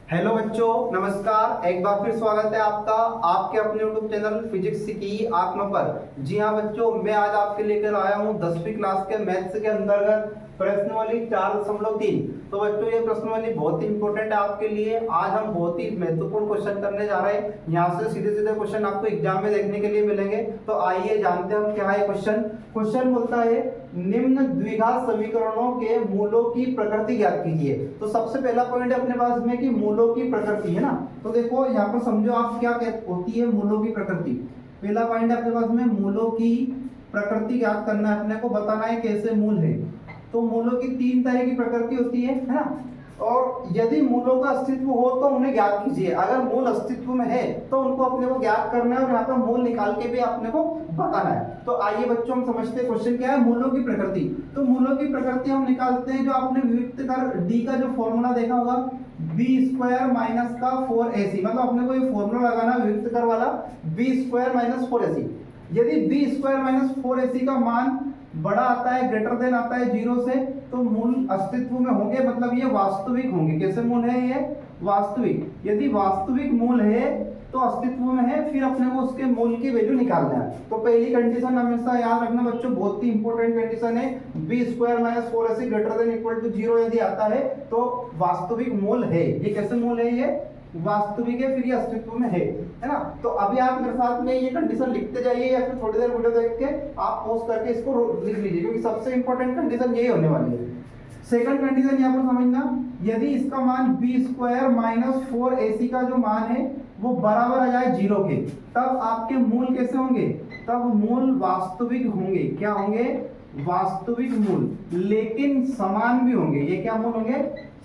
Hello बच्चों, नमस्कार। एक बार फिर स्वागत है आपका आपके अपने यूट्यूब चैनल फिजिक्स की आत्मा पर। जी हाँ बच्चों, मैं आज आपके लेकर आया हूँ 10वीं क्लास के मैथ्स के अंतर्गत प्रश्नावली 4.3। तो बच्चों ये प्रश्नावली बहुत ही इंपॉर्टेंट है आपके लिए। आज हम बहुत ही महत्वपूर्ण क्वेश्चन करने जा रहे हैं। यहाँ से सीधे सीधे क्वेश्चन आपको एग्जाम में देखने के लिए मिलेंगे। तो आइए जानते हैं हम क्या है क्वेश्चन। क्वेश्चन बोलता है निम्न द्विघात समीकरणों के मूलों की प्रकृति ज्ञात कीजिए। तो सबसे पहला पॉइंट है अपने पास में कि मूलों की प्रकृति है ना। तो देखो यहाँ पर समझो आप क्या होती है मूलों की प्रकृति। पहला पॉइंट है अपने पास में मूलों की प्रकृति ज्ञात करना है, अपने को बताना है कैसे मूल है। तो मूलों की तीन तरह की प्रकृति होती है ना। और यदि मूलों का अस्तित्व हो तो उन्हें ज्ञात कीजिए। अगर मूल अस्तित्व में है तो उनको अपने को ज्ञात करना है और यहाँ पर मूल निकाल के भी अपने को बताना है। तो आइए बच्चों हम समझते हैं क्वेश्चन क्या है। मूलों की प्रकृति। तो मूलों की प्रकृति हम निकालते हैं जो आपने वियुक्त कर डी का जो फॉर्मूला देखा होगा, b² माइनस का 4ac। मतलब अपने को ये फॉर्मूला लगाना वियुक्त कर वाला b² माइनस 4ac। यदि b² माइनस 4ac का मान बड़ा आता है, ग्रेटर देन आता है 0 से, तो मूल अस्तित्व में होंगे, मतलब ये वास्तविक होंगे। कैसे मूल है ये? वास्तविक। यदि वास्तविक मूल है तो अस्तित्व में है, फिर अपने को उसके मूल की वैल्यू निकालना है। तो पहली कंडीशन हमेशा याद रखना बच्चों, बहुत ही इंपॉर्टेंट कंडीशन है। b² minus 4ac greater than equal to 0 यदि आता है तो वास्तविक मूल है। ये कैसे मूल है? ये वास्तविक है, फिर ये अस्तित्व में है ना। तो अभी आप मेरे साथ में ये कंडीशन लिखते जाइए या फिर थोड़ी देर वीडियो देख के आप पॉज करके इसको लिख लीजिए, क्योंकि सबसे इंपॉर्टेंट कंडीशन यही होने वाली है। सेकंड कंडीशन यहाँ पर समझना, यदि इसका मान b² माइनस 4ac का जो मान है वो बराबर आ जाए 0 के, तब आपके मूल कैसे होंगे? तब मूल वास्तविक होंगे। क्या होंगे? वास्तविक मूल, लेकिन समान भी होंगे। ये क्या मूल होंगे?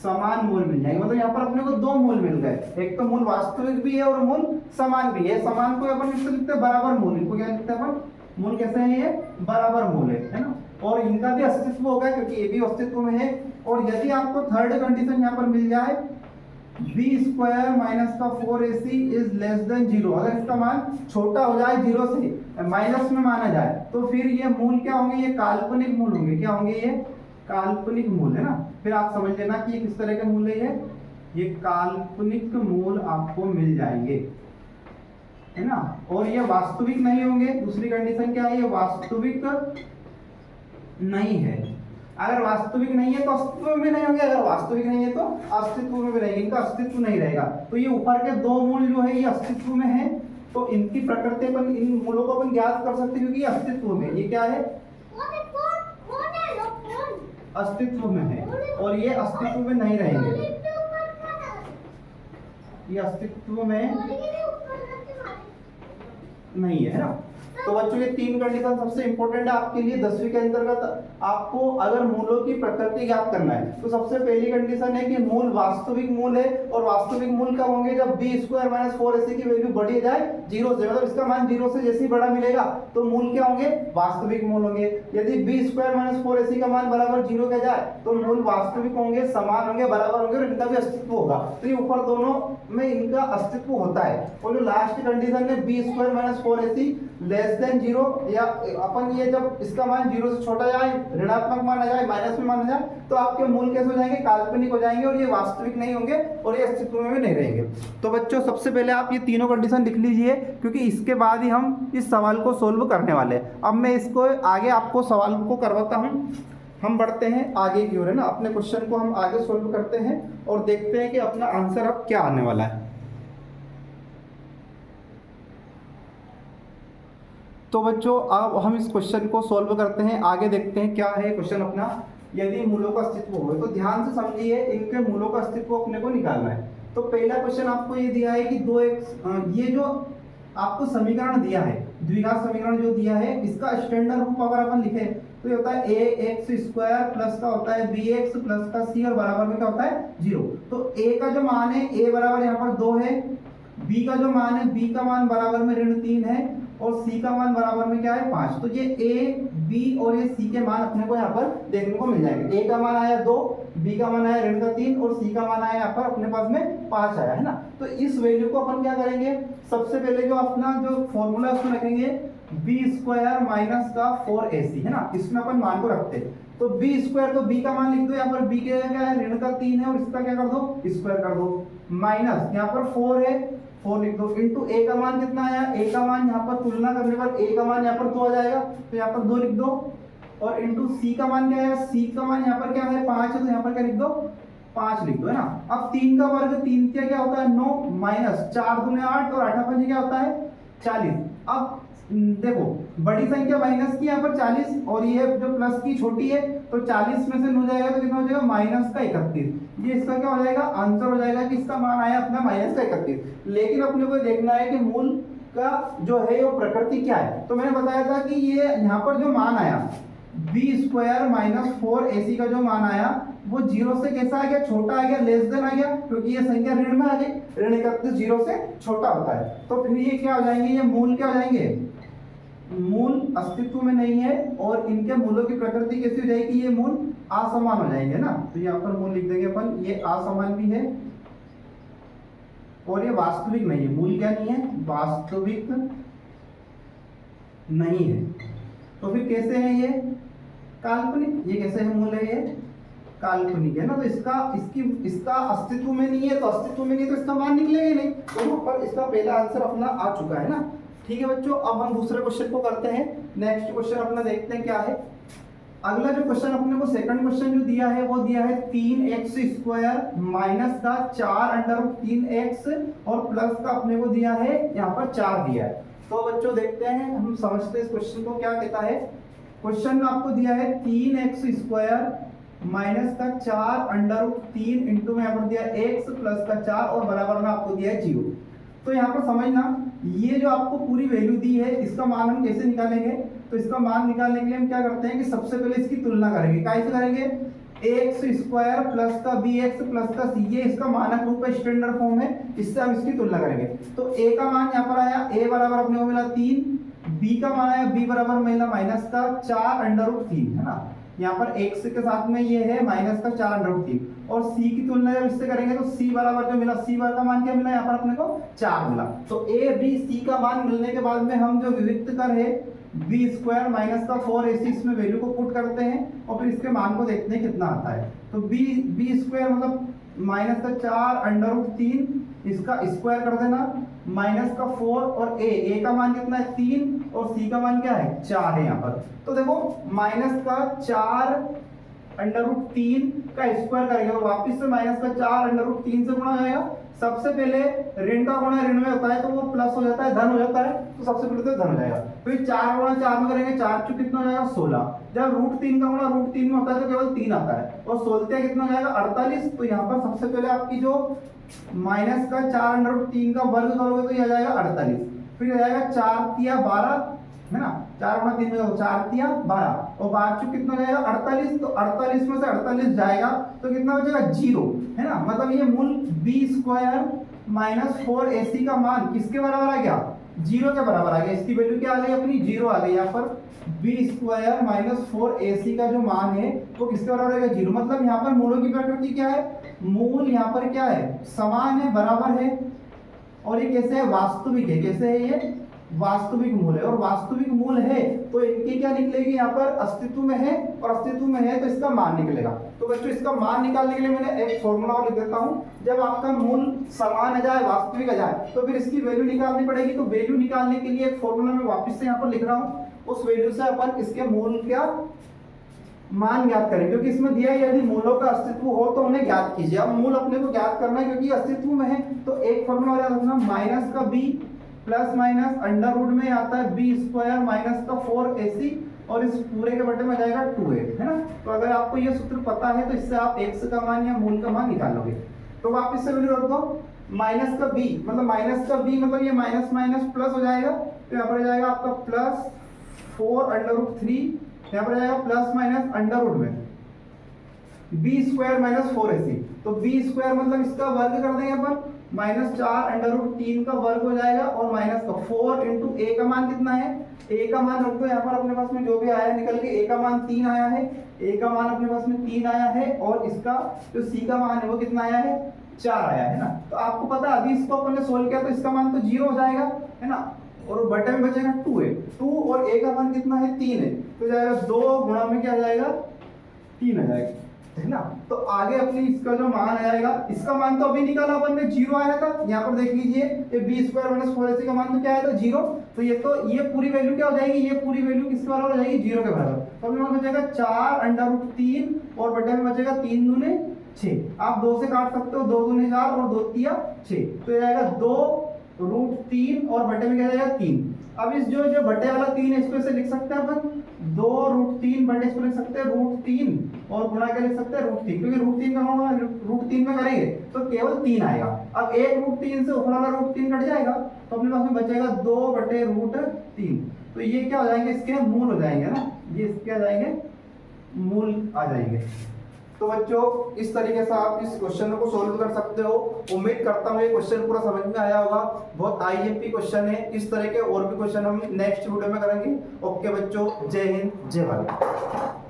समान मूल मिल जाएंगे। मतलब यहाँ पर अपने को दो मूल मिल गए, एक तो मूल वास्तविक भी है और मूल समान भी है। समान को अपन लिखते हैं बराबर मूल, इनको क्या लिखते हैं अपन? मूल कैसे है? ये बराबर मूल है ना। और इनका भी अस्तित्व होगा क्योंकि ये भी अस्तित्व में है। और यदि आपको थर्ड कंडीशन यहाँ पर मिल जाए, b² माइनस का 4ac इज लेस देन 0, अगर इसका मान छोटा हो जाए 0 से, माइनस में माना जाए, तो फिर ये मूल क्या होंगे? ये काल्पनिक मूल होंगे। क्या होंगे? ये काल्पनिक मूल है ना। फिर आप समझ लेना कि ये किस तरह के मूल है। ये काल्पनिक मूल आपको मिल जाएंगे, है ना। और ये वास्तविक नहीं होंगे। दूसरी कंडीशन क्या है? ये वास्तविक नहीं है। अगर वास्तविक नहीं है तो अस्तित्व में नहीं होंगे, अगर वास्तविक नहीं है तो अस्तित्व में भी नहीं, इनका अस्तित्व नहीं रहेगा। तो ये ऊपर के दो मूल जो है ये अस्तित्व में है, तो इनकी प्रकृति अपन इन मूलों को अपन ज्ञात कर सकते हैं क्योंकि ये अस्तित्व में, ये क्या है? अस्तित्व में है। और ये अस्तित्व में नहीं रहेंगे, ये अस्तित्व में नहीं है ना। तो बच्चों ये तीन कंडीशन सबसे इंपॉर्टेंट है आपके लिए 10वीं के अंतर्गत। आपको अगर मूलों की प्रकृति ज्ञात करना है तो सबसे पहली कंडीशन है कि मूल वास्तविक मूल है। और वास्तविक मूल कब होंगे? जब b² माइनस 4ac की वैल्यू बढ़ी जाए 0 से, मतलब इसका मान 0 से जैसे ही बड़ा मिलेगा तो मूल क्या होंगे? वास्तविक मूल होंगे। यदि b² माइनस 4ac का मान बराबर 0 का जाए तो मूल वास्तविक होंगे, समान होंगे, बराबर होंगे और इनका भी अस्तित्व होगा। तो ये ऊपर दोनों में इनका अस्तित्व होता है। और जो लास्ट कंडीशन है b² minus 4ac less than 0, या अपन ये जब इसका मान 0 से छोटा जाए, ऋणात्मक माना जाए, माइनस में माना जाए, तो आपके मूल कैसे हो जाएंगे? काल्पनिक हो जाएंगे और ये वास्तविक नहीं होंगे और ये अस्तित्व में भी नहीं रहेंगे। तो बच्चों सबसे पहले आप ये तीनों कंडीशन लिख लीजिए, क्योंकि इसके बाद ही हम इस सवाल को सोल्व करने वाले हैं। अब मैं इसको आगे आपको सवाल को करवाता हूँ। हम बढ़ते हैं आगे की ओर, है ना। अपने क्वेश्चन को हम आगे सोल्व करते हैं और देखते हैं कि अपना आंसर अब क्या आने वाला है। तो बच्चों अब हम इस क्वेश्चन को सॉल्व करते हैं, आगे देखते हैं क्या है क्वेश्चन अपना। यदि मूलों का अस्तित्व हो तो ध्यान से समझिए, इनके मूलों का अस्तित्व अपने को निकालना है। तो पहला क्वेश्चन आपको ये दिया है कि ये जो आपको समीकरण दिया है, द्विघात समीकरण जो दिया है, इसका स्टैंडर्ड रूप अगर अपन लिखे तो ये होता है ax² प्लस का होता है bx प्लस का c और बराबर में क्या होता है? 0। तो a का जो मान है, a बराबर यहाँ पर 2 है, b का जो मान है, b का मान बराबर में ऋण 3 है और c का मान बराबर में क्या है? 5। तो ये a, b और ये c के मान अपने को यहाँ पर देखने को मिल जाएंगे। a का मान आया 2, b का मान आया ऋण 3 और c का मान आया यहाँ पर अपने पास में 5 आया, है ना। तो इस वैल्यू को अपन क्या करेंगे? सबसे पहले जो अपना जो फॉर्मूला उसमें रखेंगे b² माइनस का 4ac, है ना। इसमें अपन मान को रखते हैं। तो बी स्क्वायर, तो बी का मान लिख दो यहाँ पर, बी के क्या है, ऋण का 3 है और इसका क्या कर दो, स्क्वायर कर दो, माइनस यहाँ पर 4 है, 4 लिख दो, इंटू ए का मान कितना आया, ए का मान यहाँ पर तुलना करने पर ए का मान यहाँ पर 2 आ जाएगा, तो यहाँ पर 2 लिख दो, और इंटू सी का मान क्या है, सी का मान यहाँ पर क्या है 5 है, तो यहाँ पर क्या लिख दो, 5 लिख दो, है ना। अब 3 का वर्ग, 3 क्या होता है 9, माइनस 4 दूने 8 और 8 5 क्या होता है 40। अब देखो बड़ी संख्या माइनस की यहाँ पर 40 और ये जो प्लस की छोटी है, तो 40 में से 9 जाएगा तो कितना हो जाएगा माइनस का 31। ये इसका क्या हो जाएगा, आंसर हो जाएगा कि इसका मान आया अपना माइनस का 31। लेकिन अपने को देखना है कि मूल का जो है वो प्रकृति क्या है। तो मैंने बताया था कि ये यहाँ पर जो मान आया बी स्क्वायर माइनस 4ac का जो मान आया वो 0 से कैसा आ गया, छोटा आ गया, लेस देन आ गया, क्योंकि ये संख्या ऋण में आ गई, ऋण 31 0 से छोटा होता है। तो फिर ये क्या हो जाएंगे, ये मूल क्या हो जाएंगे, मूल अस्तित्व में नहीं है, और इनके मूलों की प्रकृति कैसी हो जाएगी, ये मूल असमान हो जाएंगे ना। तो यहाँ पर मूल लिख देंगे अपन, ये असमान भी है और ये वास्तविक नहीं है। मूल क्या नहीं है, वास्तविक नहीं है। तो फिर कैसे है ये, काल्पनिक। ये कैसे है, मूल है ये काल्पनिक है ना। तो इसका अस्तित्व में नहीं है, तो अस्तित्व में नहीं तो इसका मान निकलेगा नहीं। तो वहां पर इसका पहला आंसर अपना आ चुका है ना। ठीक है बच्चों, अब हम दूसरे क्वेश्चन को करते हैं। नेक्स्ट क्वेश्चन अपना देखते हैं क्या है। अगला जो क्वेश्चन अपने को सेकंड क्वेश्चन जो दिया है वो दिया है 3x स्क्वायर माइनस का 4 अंडर रूट 3x और प्लस का अपने को दिया है यहाँ पर 4 दिया है। तो बच्चों देखते हैं, हम समझते हैं इस क्वेश्चन को क्या कहता है। क्वेश्चन में आपको दिया है 3x स्क्वायर माइनस का 4 अंडर रूट 3 इंटू में यहाँ पर दिया x प्लस का 4 और बराबर में आपको दिया है 0। तो यहाँ पर समझना, ये जो आपको पूरी वैल्यू दी है इसका मान हम कैसे निकालेंगे। तो इसका मान निकालने के लिए हम क्या करते हैं कि सबसे पहले इसकी तुलना करेंगे। कैसे करेंगे, एक्स स्क्वायर प्लस का बी एक्स प्लस का सी, ये इसका मानक रूप है, स्टैंडर्ड फॉर्म है, इससे हम इसकी तुलना करेंगे। तो ए का मान यहाँ पर आया, ए बराबर अपने को मिला 3, बी का मान आया, बी बराबर मिला माइनस का 4 अंडर रूट 3, है ना। यहाँ पर एक्स के साथ में ये है माइनस का 4 अंडर रूट 3, और सी की तुलना जब इससे करेंगे तो सी बराबर जो मिला, सी का मान क्या मिला, यहाँ पर अपने को 4 मिला। तो ए बी सी का मान मिलने के बाद में हम जो विविक्त कर है बी स्क्वायर माइनस का 4ac इसमें वैल्यू को पुट करते हैं और फिर इसके मान को देखते हैं कितना आता है। तो बी स्क्वायर मतलब माइनस का 4 अंडर रूट 3, इसका स्क्वायर कर देना, माइनस का 4 और ए का मान कितना है 3 और सी का मान क्या है 4 है यहाँ पर। तो देखो माइनस का 4 अंडर रूट 3 का स्क्वायर करेंगे तो वापिस से माइनस का 4 अंडर रूट 3 से गुणा हो जाएगा। सबसे पहले ऋण का गुणा ऋण में होता है तो वो प्लस हो जाता है, धन हो जाता है, तो सबसे पहले तो धन हो जाएगा। फिर 4 गुणा 4 में करेंगे, 4 चुक कितना हो जाएगा 16। जब रूट 3 का गुणा रूट 3 में होता है तो केवल 3 आता है, और 16 कितना हो जाएगा 48। तो यहाँ पर सबसे पहले आपकी जो माइनस का 4 अंडर रूट 3 का वर्ग करोगे तो यह आ जाएगा 48। फिर आ जाएगा 4 तिया 12, है ना, 4 गुणा 3 में 4 तिया 12 और 12 चुक कितना हो जाएगा 48। तो 48 में से 48 जाएगा तो कितना हो जाएगा 0, है ना। मतलब ये मूल बी स्क्वायर माइनस 4ac का मान किसके बराबर आ गया, 0 के बराबर आ गया। इसकी वैल्यू क्या आ गई अपनी 0 आ गई। यहाँ पर बी स्क्वायर माइनस 4ac का जो मान है वो किसके बराबर आएगा 0। मतलब यहाँ पर मूलों की प्रकृति क्या है, मूल यहाँ पर क्या है, समान है, बराबर है, और ये कैसे है, वास्तविक है। कैसे है ये, वास्तविक मूल है, और वास्तविक मूल है तो इनकी क्या निकलेगी, यहाँ पर अस्तित्व में है, और अस्तित्व में है तो इसका मान निकलेगा। तो बच्चों इसका मान निकालने के लिए मैंने एक फॉर्मूला लिख देता हूँ। जब आपका मूल समान आ जाए, वास्तविक आ जाए, तो फिर इसकी वैल्यू निकालनी पड़ेगी। तो वैल्यू निकालने के लिए एक फॉर्मूला मैं वापस से यहाँ पर लिख रहा हूँ। उस वैल्यू से अपन इसके मूल क्या मान ज्ञात करें, क्योंकि इसमें दिया यदि मूलों का अस्तित्व हो तो उन्हें ज्ञात कीजिए। अब मूल अपने को ज्ञात करना है क्योंकि अस्तित्व में है, तो एक फॉर्मूला याद रखना, माइनस का B plus minus under root में आता है बी स्क्वायर माइनस का 4ac और इस पूरे के बटे में जाएगा 2a, है ना। तो अगर आपको ये सूत्र पता है तो इससे आप x का मान या मूल का मान निकाल लोगे। तो वापस से वैल्यू रख दो, माइनस का b मतलब ये माइनस माइनस प्लस हो जाएगा। तो यहाँ पर जाएगा आपका प्लस 4 अंडर रूट 3, यहाँ पर जाएगा प्लस माइनस अंडर रूट में बी स्क्वायर माइनस 4ac। तो बी स्क्वायर मतलब इसका वर्ग कर देंगे अपन, माइनस 4 अंडर रूट 3 का वर्ग हो जाएगा, और माइनस का 4 इंटू ए का मान कितना है, ए का मान रख दो यहाँ पर अपने पास में जो भी आया है निकल के, ए का मान 3 आया है, ए का मान अपने पास में 3 आया है, और इसका जो सी का मान है वो कितना आया है 4 आया है ना। तो आपको पता है अभी इसको अपन ने सोल्व किया तो इसका मान तो 0 हो जाएगा, है ना, और बटे में बचेगा 2 है, 2 और ए का मान कितना है 3 है, तो जाएगा 2 गुणा में क्या जाएगा 3 आ जाएगा, है ना। तो आगे अपनी इसका जो मान आ जाएगा, इसका मान तो अभी निकाला अपन ने, 0 आया था। यहाँ पर देख लीजिए ये b स्क्वायर माइनस 4ac का मान तो क्या आया था, 0। तो ये पूरी वैल्यू क्या हो जाएगी, ये पूरी वैल्यू किसके बराबर हो जाएगी, 0 के बराबर। तो अपने पास बचेगा 4√3 और बटे में बचेगा 3 दूने 6। आप 2 से काट सकते हो, 2 दूने 4 और 2 तिया 6, तो ये आएगा 2√3 और बटे में क्या जाएगा 3। अब इस जो बटे वाला 3 है इसको ऐसे लिख सकते हैं अपन, 2√3 बटे इसको लिख सकते हैं √3 और गुणा क्या लिख सकते हैं √3, क्योंकि √3 का गुणा √3 में करेंगे तो केवल 3 आएगा। अब एक √3 से ऊपर वाला √3 कट जाएगा, तो अपने पास में बचेगा 2 बटे √3। तो ये क्या हो जाएंगे, इसके मूल हो जाएंगे ना, ये इसके आ जाएंगे मूल आ जाएंगे। तो बच्चों इस तरीके से आप इस क्वेश्चन को सोल्व कर सकते हो। उम्मीद करता हूँ ये क्वेश्चन पूरा समझ में आया होगा। बहुत आईएमपी क्वेश्चन है, इस तरह के और भी क्वेश्चन हम नेक्स्ट वीडियो में करेंगे। ओके बच्चों, जय हिंद जय भारत।